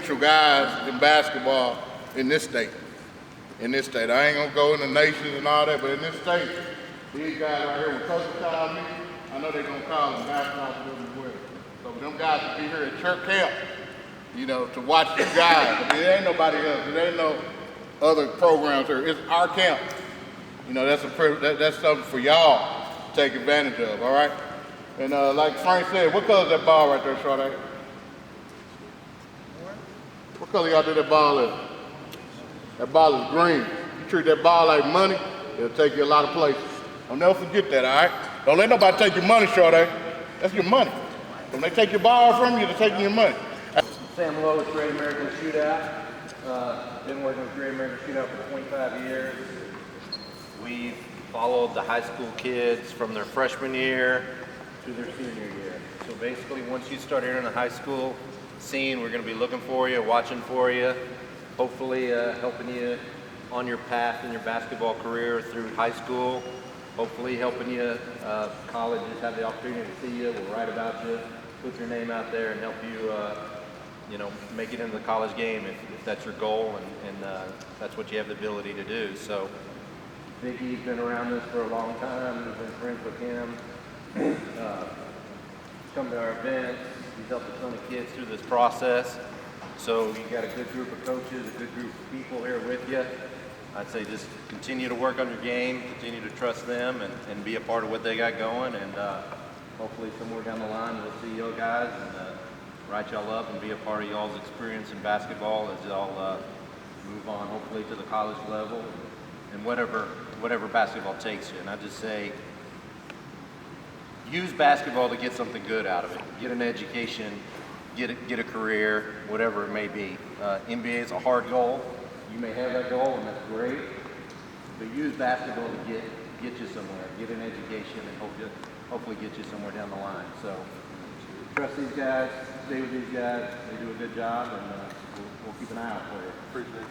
influential guys in basketball in this state. In this state. I ain't gonna go in the nations and all that, but in this state, these guys right here, when coaches call me, I know they're gonna call them basketball players as well. So for them guys to be here at church camp, you know, to watch the guys. There ain't nobody else. There ain't no other programs here. It's our camp. You know, that's something for y'all to take advantage of, all right? And like Frank said, what color is that ball right there, Shawty? What color y'all think that ball is? That ball is green. You treat that ball like money, it'll take you a lot of places. Don't never forget that, all right? Don't let nobody take your money, Shawty. That's your money. When they take your ball from you, they're taking your money. Sam Lowe with Great American Shootout. Been working with Great American Shootout for 25 years. We've followed the high school kids from their freshman year to their senior year. So basically, once you start entering the high school scene, we're going to be looking for you, watching for you, hopefully helping you on your path in your basketball career through high school. Hopefully helping you, colleges have the opportunity to see you, will write about you, put your name out there and help you, you know, make it into the college game if that's your goal and that's what you have the ability to do. So Vicky's been around this for a long time. We've been friends with him. He's come to our events. He's helped a ton of kids through this process. So you got a good group of coaches, a good group of people here with you. I'd say just continue to work on your game, continue to trust them and be a part of what they got going. And hopefully somewhere down the line we'll see y'all guys and write y'all up and be a part of y'all's experience in basketball as y'all move on hopefully to the college level and whatever basketball takes you. And I just say, use basketball to get something good out of it. Get an education, get a career, whatever it may be. NBA is a hard goal. You may have that goal, and that's great. But use basketball to get you somewhere, get an education, and hopefully get you somewhere down the line. So trust these guys, stay with these guys. They do a good job, and we'll keep an eye out for you. Appreciate it,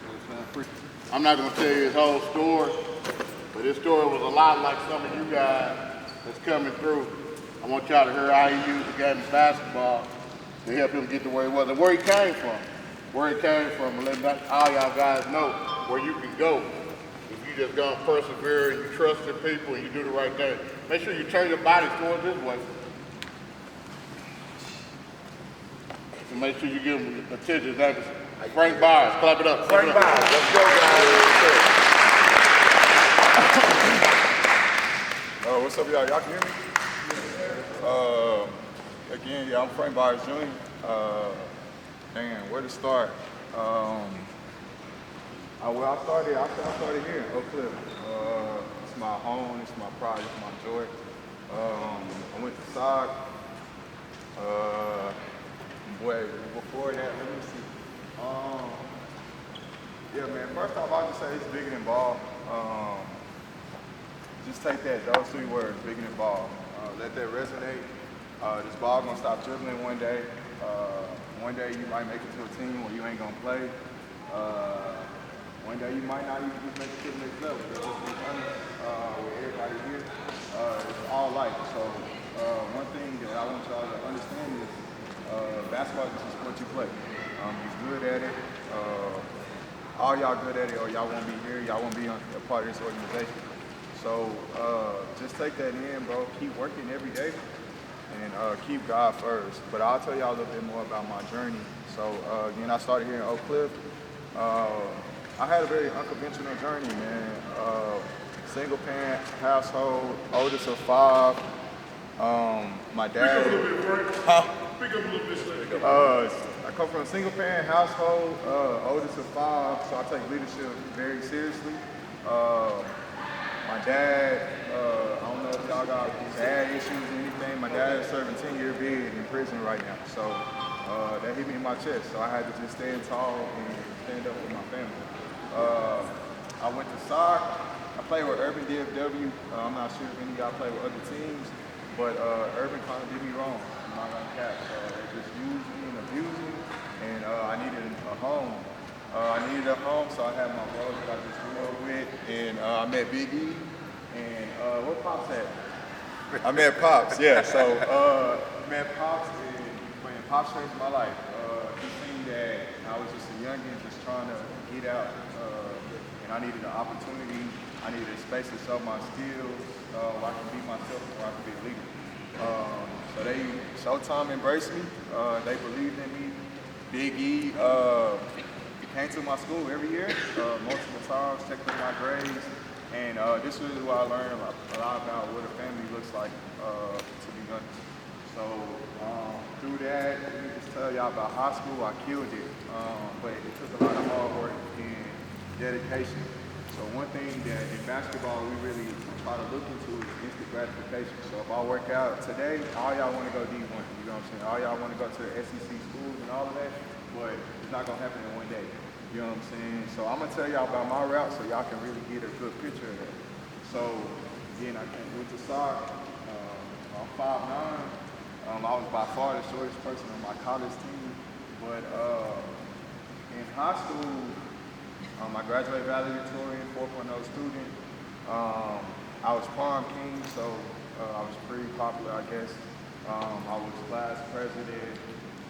son. I'm not going to tell you his whole story, but his story was a lot like some of you guys that's coming through. I want y'all to hear how he used the game of basketball to help him get to where he was and where he came from. And let all y'all guys know where you can go if you just gonna persevere and you trust your people and you do the right thing. Make sure you turn your body towards this way. And make sure you give him attention. His name is Frank Byers. Clap it up. Frank Byers. Let's go, guys. What's up, y'all? Y'all can hear me? Again, yeah, I'm Frank Byers Jr. Man, where to start? I started here in Oak Cliff. It's my home, it's my pride, it's my joy. I went to SOC. Before that, let me see. Yeah, man, first off, I'll just say it's bigger than ball. Just take those 3 words, bigger than ball. Let that resonate. This ball gonna stop dribbling one day. One day you might make it to a team where you ain't gonna play. One day you might not even just make it to the next level. That's just being honest with everybody here. It's all life. So one thing that I want y'all to understand is basketball is just a sport you play. He's good at it. All y'all good at it, or y'all won't be here. Y'all won't be a part of this organization. So just take that in, bro. Keep working every day. And keep God first. But I'll tell y'all a little bit more about my journey. So again, I started here in Oak Cliff. I had a very unconventional journey, man. Single parent household, oldest of 5. My dad. Speak up a little bit, Frank. Speak up a little bit. I come from a single parent household, oldest of 5, so I take leadership very seriously. My dad, I don't know if y'all got dad issues or anything. My dad is serving 10-year bid in prison right now. So that hit me in my chest. So I had to just stand tall and stand up for my family. I went to SOC. I played with Urban DFW. I'm not sure if any of y'all play with other teams, but Urban kind of did me wrong. I'm not gonna cap. They just used me and abused me, and I needed a home. So I had my bros that I just grew up with, and I met Big E, and where Pops at? I met Pops, yeah. So met Pops, and when Pops changed my life, he seen that I I was just a youngin' just trying to get out, and I needed an opportunity. I needed a space to show my skills, where I can be myself, where I can be a leader. So Showtyme embraced me. They believed in me. Big E came to my school every year, multiple times, checked in my grades, and this is where I learned a lot about what a family looks like, to be honest. So through that, let me just tell y'all about high school. I killed it, but it took a lot of hard work and dedication. So one thing that in basketball we really try to look into is instant gratification. So if I work out today, all y'all want to go D1, you know what I'm saying? All y'all want to go to the SEC schools and all of that, but it's not going to happen in one day, you know what I'm saying? So I'm going to tell y'all about my route so y'all can really get a good picture of that. So again, I went to soccer, I'm 5'9". I was by far the shortest person on my college team, but in high school, I graduated valedictorian, 4.0 student. I was prom king, so I was pretty popular, I guess. I was class president.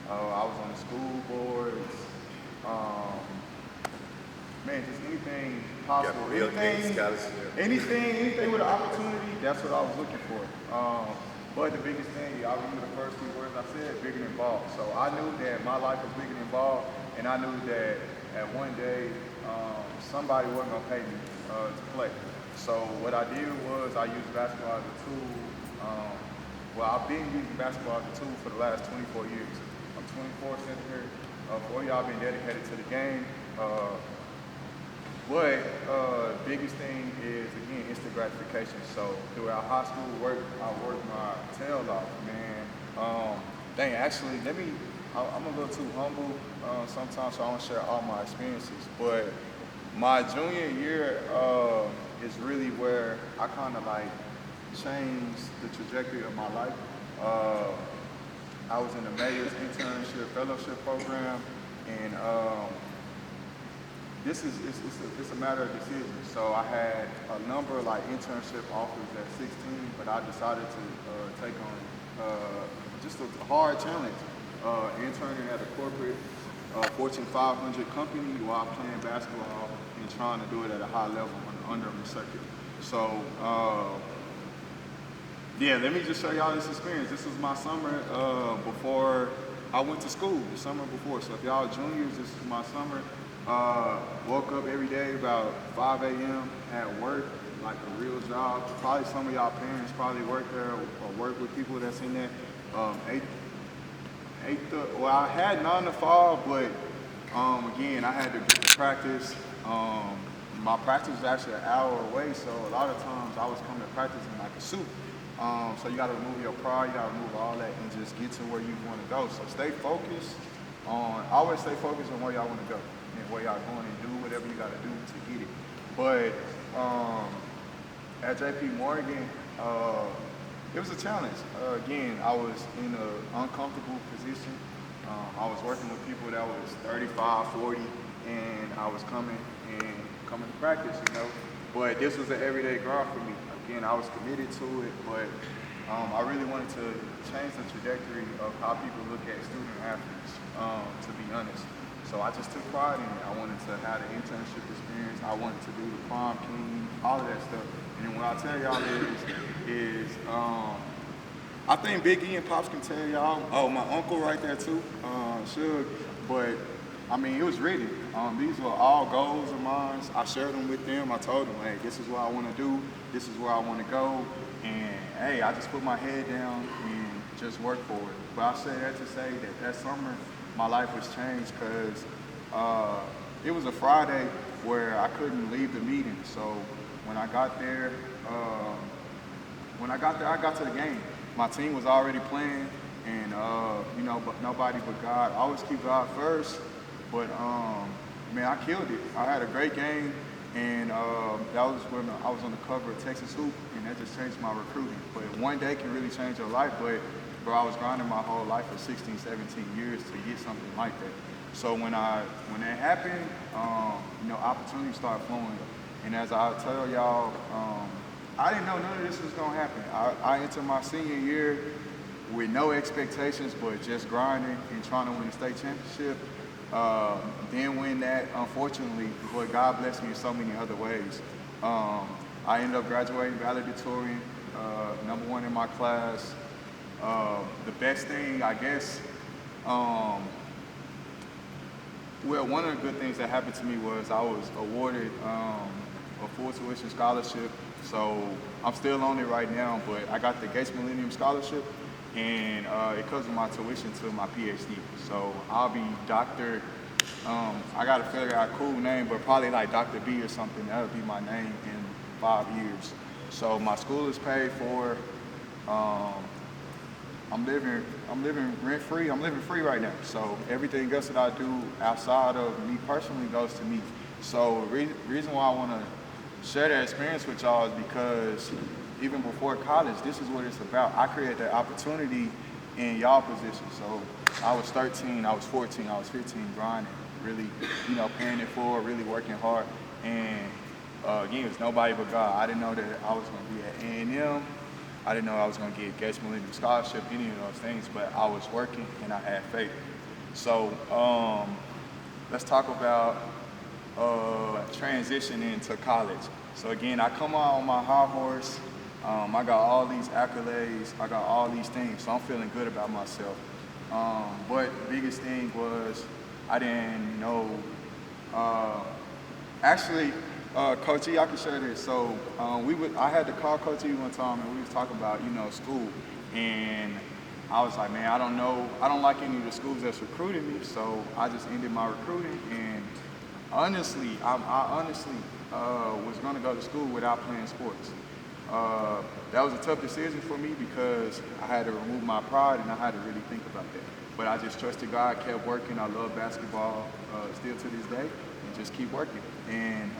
I was on the school boards. Man, just anything possible. Anything with an opportunity, that's what I was looking for. But the biggest thing, I remember the first 2 words I said, bigger than ball. So I knew that my life was bigger than ball, and I knew that at one day, somebody wasn't gonna pay me to play. So what I did was I used basketball as a tool. I've been using basketball as a tool for the last 24 years. I'm 24 since here. 4 of y'all been dedicated to the game. Biggest thing is, again, instant gratification. So throughout high school work, I worked my tail off, man. Actually, I'm a little too humble sometimes, so I don't share all my experiences. But my junior year is really where I kind of like changed the trajectory of my life. I was in the mayor's internship fellowship program, and it's a matter of decision. So I had a number of like internship offers at 16, but I decided to take on just a hard challenge. Interning at a corporate Fortune 500 company while playing basketball and trying to do it at a high level under a circuit. So, let me just show y'all this experience. This was my summer before I went to school, the summer before. So if y'all juniors, this is my summer. Woke up every day about 5 a.m. at work, like a real job. Probably some of y'all parents probably work there or work with people that's in there. I had 9 to 5, but again, I had to get to practice. My practice was actually an hour away, so a lot of times I was coming to practice in like a suit. So you gotta remove your pride, you gotta remove all that and just get to where you wanna go. So always stay focused on where y'all wanna go and where y'all going and do whatever you gotta do to get it. But at JP Morgan, it was a challenge. Again, I was in an uncomfortable position. I was working with people that was 35, 40, and I was coming to practice, you know. But this was an everyday grind for me. Again, I was committed to it, but I really wanted to change the trajectory of how people look at student athletes, to be honest. So I just took pride in it. I wanted to have the internship experience. I wanted to do the prom king, all of that stuff. And what I tell y'all is I think Big E and Pops can tell y'all. Oh, my uncle right there too, Suge. But I mean, it was written. These were all goals of mine. I shared them with them. I told them, hey, this is what I want to do. This is where I want to go. And hey, I just put my head down and just work for it. But I say that to say that summer, my life was changed because it was a Friday where I couldn't leave the meeting. So when I got there, I got to the game. My team was already playing, and but nobody but God. I always keep God first, but man, I killed it. I had a great game, and that was when I was on the cover of Texas Hoop, and that just changed my recruiting. But one day can really change your life. But bro, I was grinding my whole life for 16, 17 years to get something like that. So when that happened, opportunities started flowing. And as I tell y'all, I didn't know none of this was gonna happen. I entered my senior year with no expectations, but just grinding and trying to win a state championship. Then win that, unfortunately, but God blessed me in so many other ways. I ended up graduating valedictorian, #1 in my class. The best thing, I guess, well, one of the good things that happened to me was I was awarded a full tuition scholarship. So I'm still on it right now, but I got the Gates Millennium Scholarship, and it covers my tuition to my PhD. So I'll be Dr. I gotta figure out a cool name, but probably like Dr. B or something. That'll be my name in 5 years. So my school is paid for. I'm living rent free. I'm living free right now. So everything else that I do outside of me personally goes to me. So reason why I want to share that experience with y'all is because even before college, this is what it's about. I created that opportunity in y'all position. So I was 13, I was 14, I was 15, grinding, really, paying it forward, really working hard. And again, it's nobody but God. I didn't know that I was going to be at A&M. I didn't know I was going to get Gates Millennium Scholarship, any of those things, but I was working and I had faith. So let's talk about transitioning to college. So again, I come out on my high horse. I got all these accolades. I got all these things, so I'm feeling good about myself. But the biggest thing was I didn't know. Actually, Coach E, I can share this. So I had to call Coach E one time, and we was talking about school, and I was like, man, I don't know. I don't like any of the schools that's recruiting me, so I just ended my recruiting. And honestly, I honestly was going to go to school without playing sports. That was a tough decision for me because I had to remove my pride and I had to really think about that. But I just trusted God, kept working. I love basketball still to this day, and just keep working. And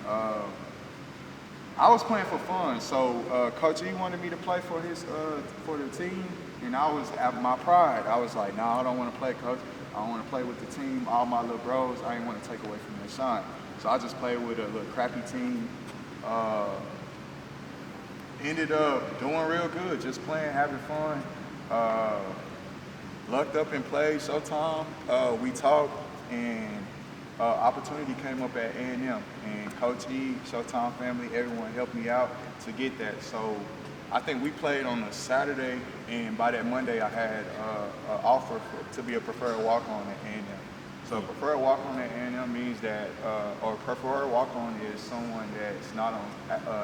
I was playing for fun. So Coach E wanted me to play for the team, and I was at my pride. I was like, nah, I don't want to play, Coach. I don't want to play with the team. All my little bros, I didn't want to take away from their shine. So I just played with a little crappy team. Ended up doing real good, just playing, having fun. Lucked up and played Showtime. We talked, and opportunity came up at A&M. And Coach E, Showtime family, everyone helped me out to get that. So I think we played on a Saturday, and by that Monday I had an offer to be a preferred walk-on at A&M. So preferred walk-on at A&M means that, or preferred walk-on is someone that's not on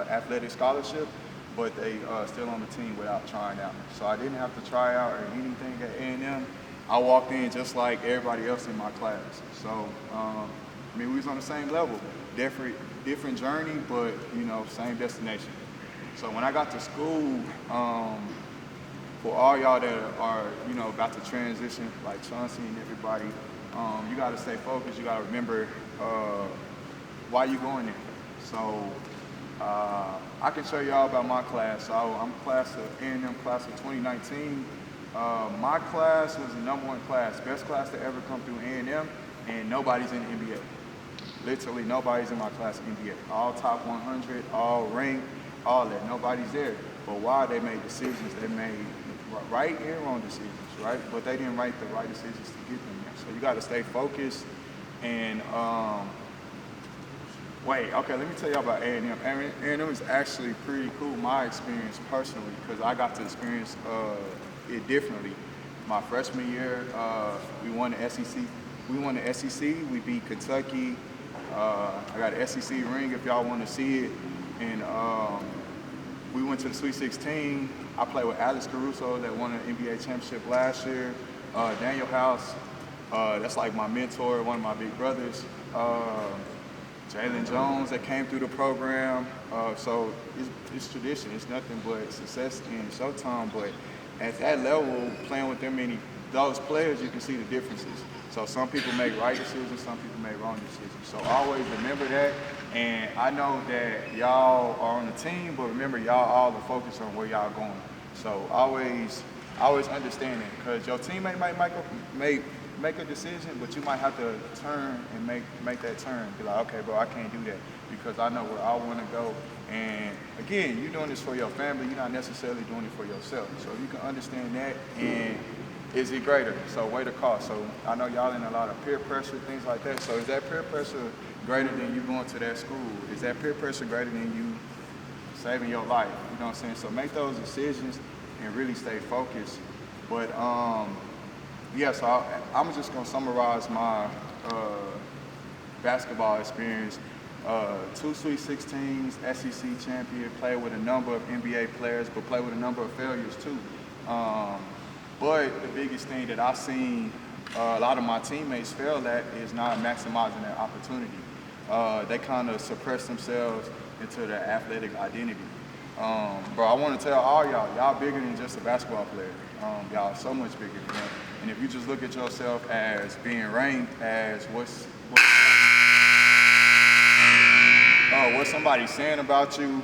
athletic scholarship, but they still on the team without trying out. So I didn't have to try out or anything at A&M. I walked in just like everybody else in my class. So, we was on the same level, different journey, but same destination. So when I got to school, for all y'all that are about to transition, like Chauncey and everybody, you got to stay focused. You got to remember why you going there. So I can show y'all about my class. So I'm A&M class of 2019. My class was the #1 class, best class to ever come through A&M, and nobody's in the NBA. Literally nobody's in my class NBA. All top 100, all ranked, all that. Nobody's there. But why? They made decisions. They made right and wrong decisions, right? But they didn't make the right decisions to get them there. So you got to stay focused. And okay, let me tell y'all about A&M. A&M is actually pretty cool, my experience personally, because I got to experience it differently. My freshman year, we won the SEC. We beat Kentucky. I got an SEC ring if y'all want to see it. And we went to the Sweet 16. I played with Alex Caruso that won an NBA championship last year. Daniel House, that's like my mentor, one of my big brothers. Jalen Jones that came through the program. So it's tradition. It's nothing but success in Showtime. But at that level, playing with those players, you can see the differences. So some people make right decisions, some people make wrong decisions. So always remember that. And I know that y'all are on the team, but remember y'all all are focused on where y'all going. So always understand that, because your teammate might make a decision, but you might have to turn and make that turn. Be like, okay, bro, I can't do that because I know where I want to go. And again, you're doing this for your family. You're not necessarily doing it for yourself. So you can understand that and is it greater? So weigh the cost. So I know y'all in a lot of peer pressure, things like that. So is that peer pressure greater than you going to that school? Is that peer pressure greater than you saving your life? You know what I'm saying? So make those decisions and really stay focused. But yeah, so I'm just gonna summarize my basketball experience. 2 Sweet 16s, SEC champion, played with a number of NBA players, but played with a number of failures too. But the biggest thing that I've seen a lot of my teammates fail at is not maximizing that opportunity. They kind of suppress themselves into their athletic identity. Bro, I want to tell all y'all bigger than just a basketball player. Y'all so much bigger than that. And if you just look at yourself as being ranked as what somebody's saying about you,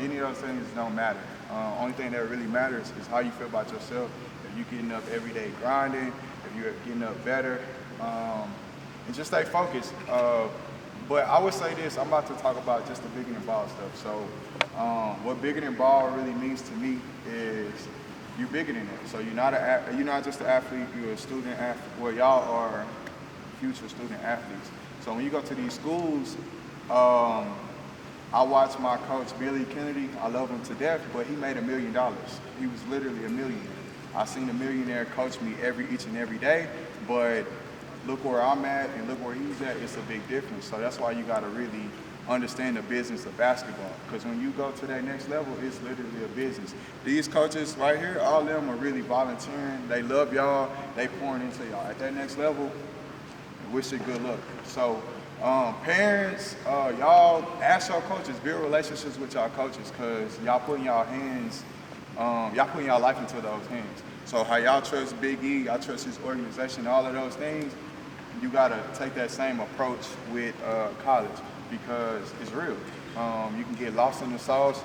any of those things don't matter. Only thing that really matters is how you feel about yourself. If you're getting up every day grinding, if you're getting up better, and just stay focused. But I would say this, I'm about to talk about just the bigger than ball stuff. So what bigger than ball really means to me is you're bigger than that. So you're not just an athlete, you're a student athlete. Well, y'all are future student athletes. So when you go to these schools, I watched my coach, Billy Kennedy. I love him to death, but he made $1 million. He was literally a millionaire. I seen a millionaire coach me each and every day, but look where I'm at and look where he's at, it's a big difference. So that's why you gotta really understand the business of basketball. Because when you go to that next level, it's literally a business. These coaches right here, all of them are really volunteering. They love y'all, they pouring into y'all. At that next level, wish you good luck. So parents, y'all ask your coaches, build relationships with y'all coaches, because y'all putting y'all life into those hands. So how y'all trust Big E, y'all trust his organization, all of those things, you gotta take that same approach with college, because it's real. You can get lost in the sauce.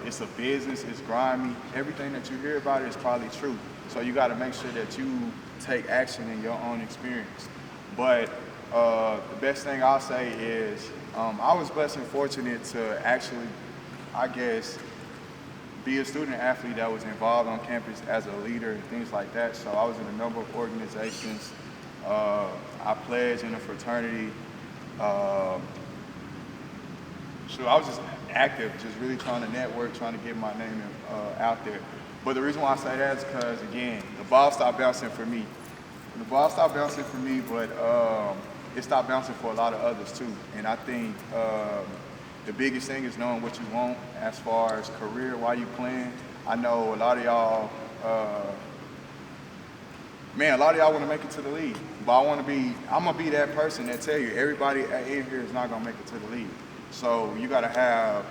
It's a business, it's grimy. Everything that you hear about it is probably true. So you gotta make sure that you take action in your own experience. But the best thing I'll say is I was blessed and fortunate to actually, I guess, be a student athlete that was involved on campus as a leader and things like that. So I was in a number of organizations. I pledged in a fraternity. I was just active, just really trying to network, trying to get my name out there. But the reason why I say that is because, again, the ball stopped bouncing for me. But it stopped bouncing for a lot of others too. And I think the biggest thing is knowing what you want as far as career while you playing. I know a lot of y'all, want to make it to the league. But I'm gonna be that person that tell you everybody in here is not gonna make it to the league. So you gotta have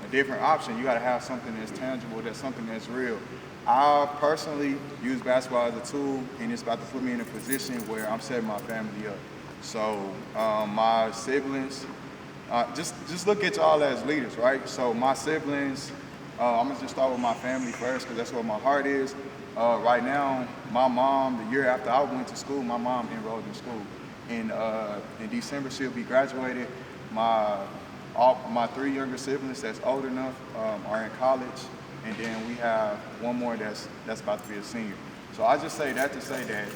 a different option. You gotta have something that's tangible, that's something that's real. I personally use basketball as a tool, and it's about to put me in a position where I'm setting my family up. So my siblings, just look at y'all as leaders, right? So my siblings, I'm gonna just start with my family first, because that's where my heart is. Right now, my mom, the year after I went to school, my mom enrolled in school. In December, she'll be graduated. All my 3 younger siblings that's old enough are in college. And then we have one more that's about to be a senior. So I just say that to say that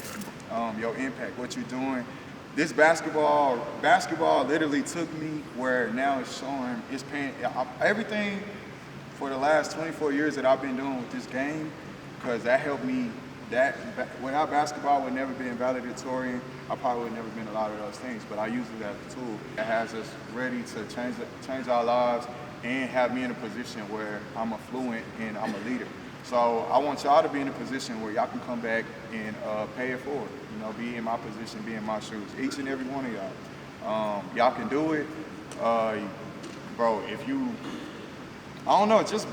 your impact, what you're doing. This basketball literally took me where now it's showing, it's paying everything for the last 24 years that I've been doing with this game, because that helped me. That without basketball would never been valedictorian. I probably would never been a lot of those things, but I use it as a tool that has us ready to change our lives and have me in a position where I'm affluent and I'm a leader. So I want y'all to be in a position where y'all can come back and pay it forward. You know, be in my position, be in my shoes. Each and every one of y'all. Y'all can do it. Bro, if you, I don't know, just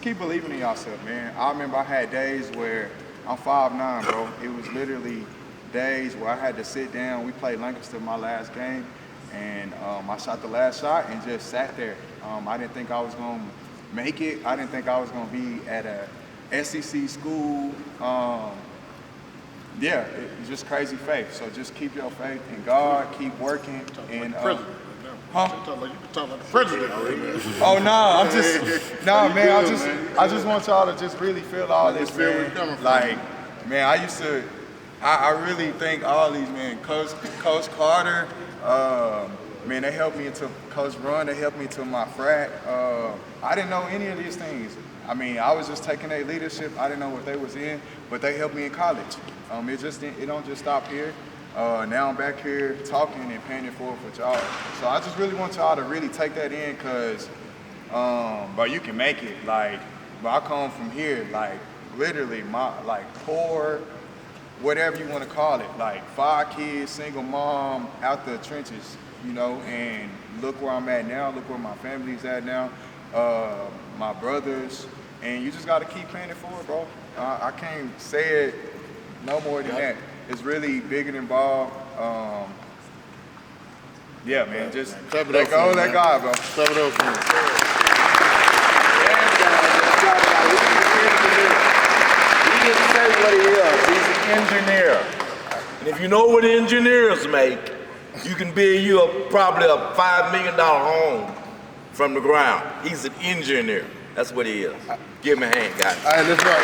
keep believing in yourself, man. I remember I had days where I'm 5'9", bro. It was literally days where I had to sit down. We played Lancaster my last game, and I shot the last shot and just sat there. I didn't think I was going to make it. I didn't think I was going to be at a SEC school. It's just crazy faith. So just keep your faith in God, keep working, and Huh? You can talk like the president. Oh no, I'm just man. I just want y'all to just really feel all this, feel where man. you're coming from. Like, man, I really thank all these men. Coach Carter, man, they helped me into Coach Run. They helped me to my frat. I didn't know any of these things. I mean, I was just taking their leadership. I didn't know what they was in, but they helped me in college. It don't just stop here. Now I'm back here talking and paying it forward for y'all. So I just really want y'all to really take that in, cause, bro, you can make it. Like, but I come from here, like literally poor, whatever you want to call it. Like 5 kids, single mom, out the trenches, you know. And look where I'm at now. Look where my family's at now. My brothers, and you just got to keep paying it forward, bro. I can't say it no more than that. It's really bigger than ball. Yeah, man, just Clap it let up go, for him, let man. God, bro. Clap it up for him. He didn't say what he is. He's an engineer. And if you know what engineers make, you can build you probably a $5 million home from the ground. He's an engineer. That's what he is. Give him a hand, guys. All right, let's rock.